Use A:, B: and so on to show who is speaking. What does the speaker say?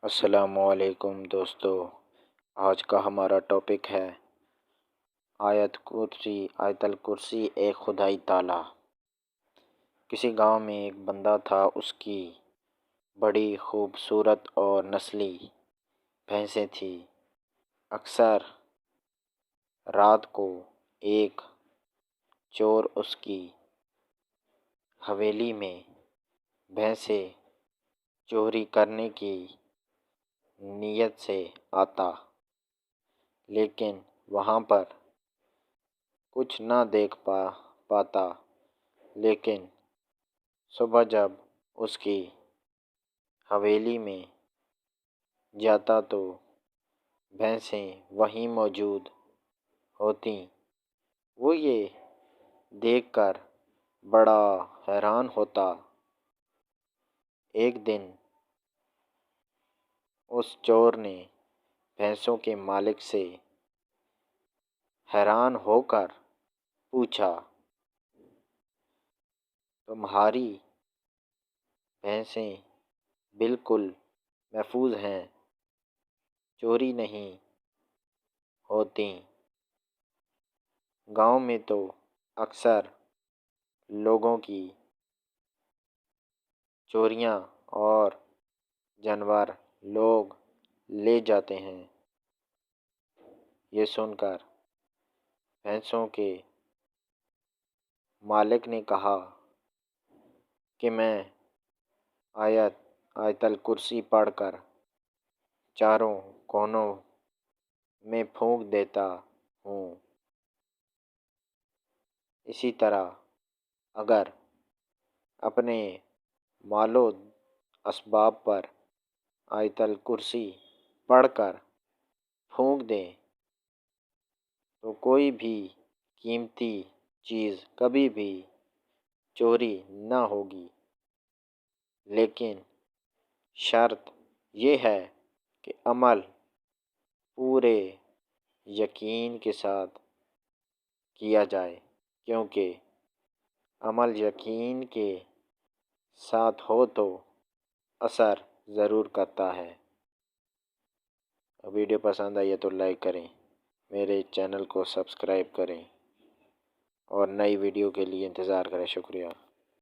A: السلام علیکم دوستو، آج کا ہمارا ٹاپک ہے آیت الکرسی ایک خدائی تالا۔ کسی گاؤں میں ایک بندہ تھا، اس کی بڑی خوبصورت اور نسلی بھینسیں تھیں۔ اکثر رات کو ایک چور اس کی حویلی میں بھینسیں چوری کرنے کی نیت سے آتا، لیکن وہاں پر کچھ نہ دیکھ پاتا۔ لیکن صبح جب اس کی حویلی میں جاتا تو بھینسیں وہیں موجود ہوتیں۔ وہ یہ دیکھ کر بڑا حیران ہوتا۔ ایک دن اس چور نے بھینسوں کے مالک سے حیران ہو کر پوچھا، تمہاری بھینسیں بالکل محفوظ ہیں، چوری نہیں ہوتیں؟ گاؤں میں تو اکثر لوگوں کی چوریاں اور جانور لوگ لے جاتے ہیں۔ یہ سن کر بھینسوں کے مالک نے کہا کہ میں آیت الکرسی پڑھ کر چاروں کونوں میں پھونک دیتا ہوں۔ اسی طرح اگر اپنے مال و اسباب پر آیت الکرسی پڑھ کر پھونک دیں تو کوئی بھی قیمتی چیز کبھی بھی چوری نہ ہوگی، لیکن شرط یہ ہے کہ عمل پورے یقین کے ساتھ کیا جائے، کیونکہ عمل یقین کے ساتھ ہو تو اثر ضرور کرتا ہے۔ ویڈیو پسند آئی ہے تو لائک کریں، میرے چینل کو سبسکرائب کریں اور نئی ویڈیو کے لیے انتظار کریں۔ شکریہ۔